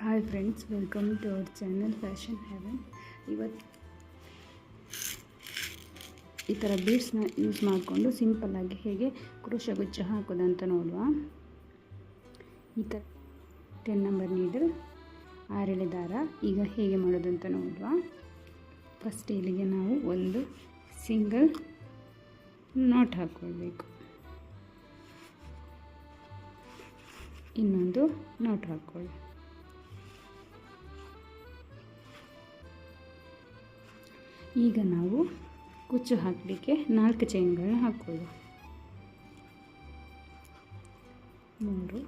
Hi friends, welcome to our channel fashion heaven. ಇವತ್ತು ಈ ಥರ ಬೀಡ್ಸ್ನ ಯೂಸ್ ಮಾಡಿಕೊಂಡು ಸಿಂಪಲ್ಲಾಗಿ ಹೇಗೆ ಕ್ರೋಶೆ ಗುಚ್ಚ ಹಾಕೋದಂತ ನೋಡುವ. ಈ ಥರ 10 ನಂಬರ್ ನೀಡಲ್, 6 ಎಳೆ ದಾರ. ಈಗ ಹೇಗೆ ಮಾಡೋದಂತ ನೋಡುವ. ಫಸ್ಟ್ ಇಲ್ಲಿಗೆ ನಾವು ಒಂದು ಸಿಂಗಲ್ ನಾಟ್ ಹಾಕ್ಕೊಳ್ಬೇಕು, ಇನ್ನೊಂದು ನಾಟ್ ಹಾಕ್ಕೊಳ್ಳಿ. ಈಗ ನಾವು ಕುಚ್ಚು ಹಾಕಲಿಕ್ಕೆ 4 ಚೈನ್ಗಳನ್ನ ಹಾಕ್ಕೊಳ್ಳುವ. 3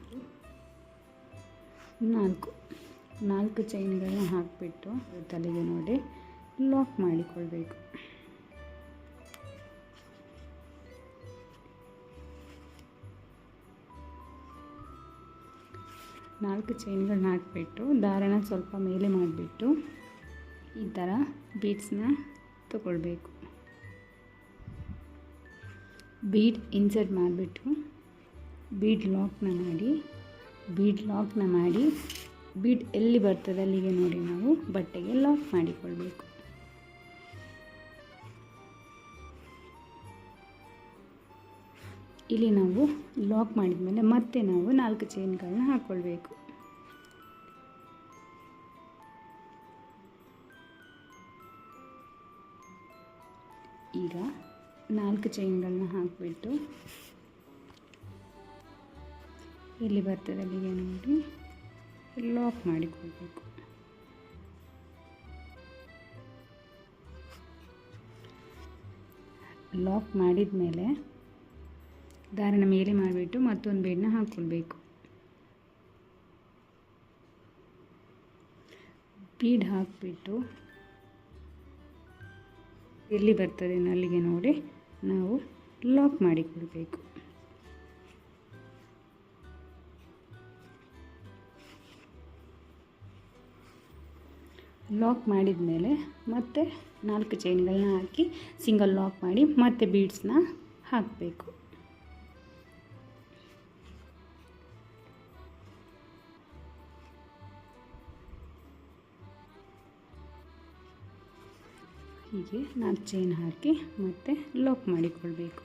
4 ಚೈನ್ಗಳನ್ನ ಹಾಕಿಬಿಟ್ಟು ತಲೆಗೆ ನೋಡಿ ಲಾಕ್ ಮಾಡಿಕೊಳ್ಬೇಕು. ನಾಲ್ಕು ಚೈನ್ಗಳನ್ನ ಹಾಕಿಬಿಟ್ಟು ದಾರನ ಸ್ವಲ್ಪ ಮೇಲೆ ಮಾಡಿಬಿಟ್ಟು ಈ ಥರ ಬೀಡ್ಸ್ನ ತಗೊಳ್ಬೇಕು. ಬೀಡ್ ಇನ್ಸರ್ಟ್ ಮಾಡಿಬಿಟ್ಟು ಬೀಡ್ ಲಾಕ್ನ ಮಾಡಿ ಬೀಡ್ ಎಲ್ಲಿ ಬರ್ತದೆ ಅಲ್ಲಿಗೆ ನೋಡಿ ನಾವು ಬಟ್ಟೆಗೆ ಲಾಕ್ ಮಾಡಿಕೊಳ್ಬೇಕು. ಇಲ್ಲಿ ನಾವು ಲಾಕ್ ಮಾಡಿದ ಮೇಲೆ ಮತ್ತೆ ನಾವು 4 ಚೈನ್ಗಳನ್ನ ಹಾಕ್ಕೊಳ್ಬೇಕು. ಈಗ 4 ಚೈನ್ಗಳನ್ನ ಹಾಕಿಬಿಟ್ಟು ಎಲ್ಲಿ ಬರ್ತದೆ ಅಲ್ಲಿಗೆ ನೋಡಿ ಲಾಕ್ ಮಾಡಿಕೊಳ್ಬೇಕು. ಲಾಕ್ ಮಾಡಿದ ಮೇಲೆ ದಾರನ ಮೇಲೆ ಮಾಡಿಬಿಟ್ಟು ಮತ್ತೊಂದು ಬೀಡನ್ನ ಹಾಕ್ಕೊಳ್ಬೇಕು. ಬೀಡ್ ಹಾಕಿಬಿಟ್ಟು ಎಲ್ಲಿ ಬರ್ತದೆ ಅಲ್ಲಿಗೆ ನೋಡಿ ನಾವು ಲಾಕ್ ಮಾಡಿಕೊಳ್ಬೇಕು. ಲಾಕ್ ಮಾಡಿದ ಮೇಲೆ ಮತ್ತೆ 4 ಚೈನ್ಗಳನ್ನ ಹಾಕಿ ಸಿಂಗಲ್ ಲಾಕ್ ಮಾಡಿ ಮತ್ತೆ ಬೀಡ್ಸ್ನ ಹಾಕಬೇಕು. ಹೀಗೆ 4 ಚೈನ್ ಹಾಕಿ ಮತ್ತೆ ಲಾಕ್ ಮಾಡಿಕೊಳ್ಬೇಕು.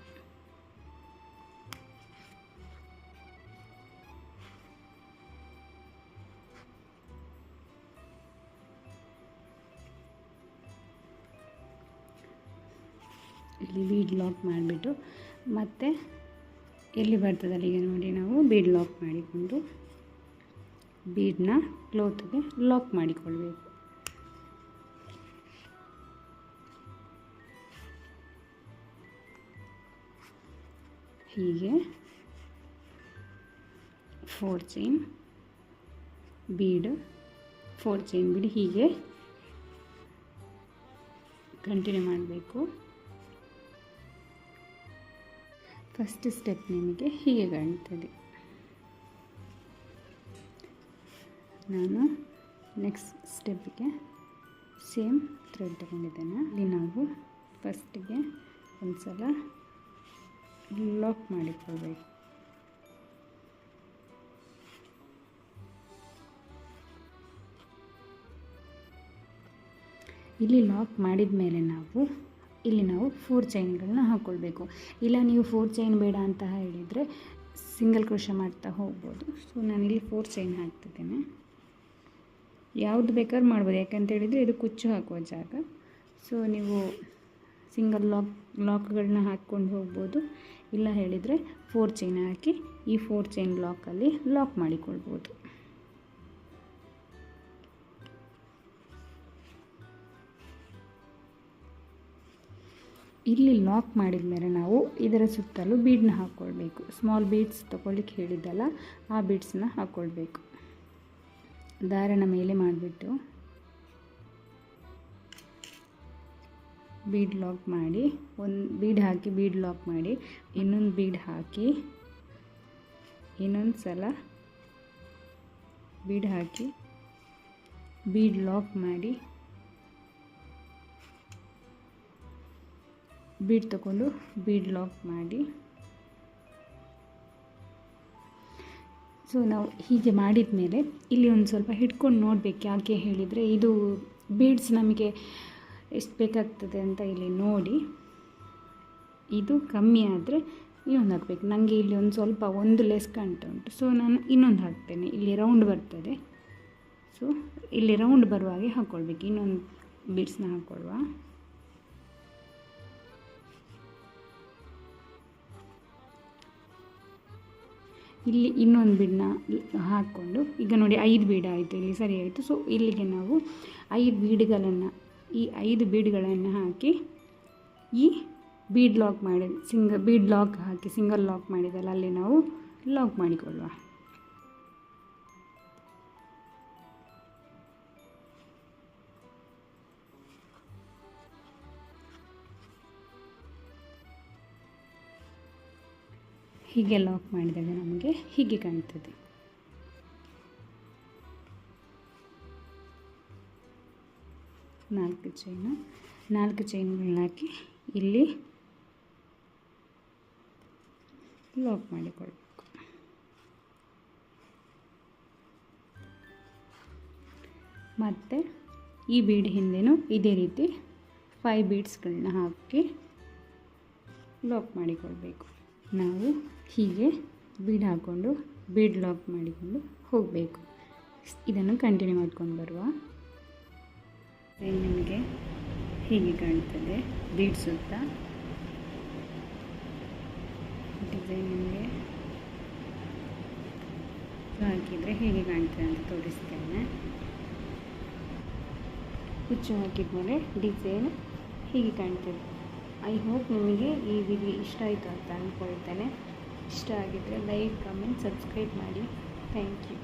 ಇಲ್ಲಿ ಬೀಡ್ ಲಾಕ್ ಮಾಡಿಬಿಟ್ಟು ಮತ್ತೆ ಎಲ್ಲಿ ಬರ್ತದೆ ಅಲ್ಲಿಗೆ ನೋಡಿ ನಾವು ಬೀಡ್ ಲಾಕ್ ಮಾಡಿಕೊಂಡು ಬೀಡನ್ನ ಕ್ಲೋತ್ಗೆ ಲಾಕ್ ಮಾಡಿಕೊಳ್ಬೇಕು. ಹೀಗೆ 4 ಚೈನ್ ಬೀಡ್ 4 ಚೈನ್ ಬೀಡ್ ಹೀಗೆ ಕಂಟಿನ್ಯೂ ಮಾಡಬೇಕು. ಫಸ್ಟ್ ಸ್ಟೆಪ್ ನಿಮಗೆ ಹೀಗೆ ಕಾಣ್ತದೆ. ನಾನು ನೆಕ್ಸ್ಟ್ ಸ್ಟೆಪ್ಪಿಗೆ ಸೇಮ್ ಥ್ರೆಡ್ ತಗೊಂಡಿದ್ದೇನೆ. ಇಲ್ಲಿ ನಾವು ಫಸ್ಟಿಗೆ ಒಂದು ಸಲ ಲಾಕ್ ಮಾಡಿಕೊಳ್ಬೇಕು. ಇಲ್ಲಿ ಲಾಕ್ ಮಾಡಿದ ಮೇಲೆ ನಾವು 4 ಚೈನ್ಗಳನ್ನ ಹಾಕ್ಕೊಳ್ಬೇಕು. ಇಲ್ಲ ನೀವು 4 ಚೈನ್ ಬೇಡ ಅಂತ ಹೇಳಿದರೆ ಸಿಂಗಲ್ ಕ್ರೋಶೆ ಮಾಡ್ತಾ ಹೋಗ್ಬೋದು. ಸೊ ನಾನಿಲ್ಲಿ 4 ಚೈನ್ ಹಾಕ್ತಿದ್ದೇನೆ. ಯಾವುದು ಬೇಕಾದ್ರೂ ಮಾಡ್ಬೋದು, ಯಾಕಂತ ಹೇಳಿದರೆ ಇದು ಕುಚ್ಚು ಹಾಕುವ ಜಾಗ. ಸೊ ನೀವು ಸಿಂಗಲ್ ಲಾಕ್ಗಳನ್ನ ಹಾಕ್ಕೊಂಡು ಹೋಗ್ಬೋದು. ಇಲ್ಲ ಹೇಳಿದರೆ 4 ಚೈನ್ ಹಾಕಿ ಈ 4 ಚೈನ್ ಲಾಕಲ್ಲಿ ಲಾಕ್ ಮಾಡಿಕೊಳ್ಬೋದು. ಇಲ್ಲಿ ಲಾಕ್ ಮಾಡಿದ ಮೇಲೆ ನಾವು ಇದರ ಸುತ್ತಲೂ ಬೀಡನ್ನ ಹಾಕ್ಕೊಳ್ಬೇಕು. ಸ್ಮಾಲ್ ಬೀಡ್ಸ್ ತೊಗೊಳ್ಳಿಕ್ಕೆ ಹೇಳಿದ್ದಲ್ಲ, ಆ ಬೀಡ್ಸನ್ನ ಹಾಕ್ಕೊಳ್ಬೇಕು. ದಾರನ ಮೇಲೆ ಮಾಡಿಬಿಟ್ಟು ಬೀಡ್ ಲಾಕ್ ಮಾಡಿ ಒಂದು ಬೀಡ್ ಹಾಕಿ ಬೀಡ್ ಲಾಕ್ ಮಾಡಿ ಇನ್ನೊಂದು ಬೀಡ್ ಹಾಕಿ ಇನ್ನೊಂದು ಸಲ ಬೀಡ್ ಹಾಕಿ ಬೀಡ್ ಲಾಕ್ ಮಾಡಿ ಬೀಡ್ ತಗೊಂಡು ಬೀಡ್ ಲಾಕ್ ಮಾಡಿ ಸೊ ನಾವು ಹೀಗೆ ಮಾಡಿದ ಮೇಲೆ ಇಲ್ಲಿ ಒಂದು ಸ್ವಲ್ಪ ಹಿಡ್ಕೊಂಡು ನೋಡಬೇಕು. ಯಾಕೆ ಹೇಳಿದರೆ ಇದು ಬೀಡ್ಸ್ ನಮಗೆ ಎಷ್ಟು ಬೇಕಾಗ್ತದೆ ಅಂತ ಇಲ್ಲಿ ನೋಡಿ, ಇದು ಕಮ್ಮಿ ಆದರೆ ಇನ್ನೊಂದು ಹಾಕಬೇಕು. ನನಗೆ ಇಲ್ಲಿ ಒಂದು ಸ್ವಲ್ಪ ಒಂದು ಲೆಸ್ ಕಾಣ್ತಾ ಉಂಟು, ಸೊ ನಾನು ಇನ್ನೊಂದು ಹಾಕ್ತೇನೆ. ಇಲ್ಲಿ ರೌಂಡ್ ಬರ್ತದೆ, ಸೊ ಇಲ್ಲಿ ರೌಂಡ್ ಬರುವ ಹಾಗೆ ಹಾಕ್ಕೊಳ್ಬೇಕು. ಇನ್ನೊಂದು ಬೀಡ್ಸ್ನ ಹಾಕ್ಕೊಳ್ಳುವ. ಇಲ್ಲಿ ಇನ್ನೊಂದು ಬೀಡನ್ನ ಹಾಕ್ಕೊಂಡು, ಈಗ ನೋಡಿ 5 ಬೀಡ್ ಆಯಿತು, ಇಲ್ಲಿ ಸರಿ ಆಯಿತು. ಸೊ ಇಲ್ಲಿಗೆ ನಾವು 5 ಬೀಡ್ಗಳನ್ನು, ಈ 5 ಬೀಡ್ಗಳನ್ನು ಹಾಕಿ ಈ ಬೀಡ್ ಲಾಕ್ ಮಾಡಿ ಬೀಡ್ ಲಾಕ್ ಹಾಕಿ ಸಿಂಗಲ್ ಲಾಕ್ ಮಾಡಿದಲ್ಲ ಅಲ್ಲಿ ನಾವು ಲಾಕ್ ಮಾಡಿಕೊಳ್ಳುವ. ಹೀಗೆ ಲಾಕ್ ಮಾಡಿದಾಗ ನಮಗೆ ಹೀಗೆ ಕಾಣ್ತದೆ. ನಾಲ್ಕು ಚೈನ್ಗಳನ್ನ ಹಾಕಿ ಇಲ್ಲಿ ಲಾಕ್ ಮಾಡಿಕೊಳ್ಬೇಕು. ಮತ್ತು ಈ ಬೀಡ್ ಹಿಂದೆನೂ ಇದೇ ರೀತಿ 5 ಬೀಡ್ಸ್ಗಳನ್ನ ಹಾಕಿ ಲಾಕ್ ಮಾಡಿಕೊಳ್ಬೇಕು. ನಾವು ಹೀಗೆ ಬೀಡ್ ಹಾಕ್ಕೊಂಡು ಬೀಡ್ ಲಾಕ್ ಮಾಡಿಕೊಂಡು ಹೋಗಬೇಕು. ಇದನ್ನು ಕಂಟಿನ್ಯೂ ಮಾಡ್ಕೊಂಡು ಬರುವ. ನಿಮಗೆ ಹೀಗೆ ಕಾಣ್ತದೆ ಬೀಡ್ ಸುತ್ತ ಡಿಸೈನ್. ನಿಮಗೆ ಹಾಕಿದರೆ ಹೇಗೆ ಕಾಣ್ತದೆ ಅಂತ ತೋರಿಸ್ತೇನೆ. ಕುಚ್ಚು ಹಾಕಿದ್ಮೇಲೆ ಡಿಸೈನ್ ಹೀಗೆ ಕಾಣ್ತದೆ. ಐ ಹೋಪ್ ನಿಮಗೆ ಈ ವಿಡಿಯೋ ಇಷ್ಟ ಆಯಿತು ಅಂತ ಅಂದ್ಕೊಳ್ತೇನೆ. ಇಷ್ಟ ಆಗಿದ್ದರೆ ಲೈಕ್, ಕಮೆಂಟ್, ಸಬ್ಸ್ಕ್ರೈಬ್ ಮಾಡಿ. Thank you.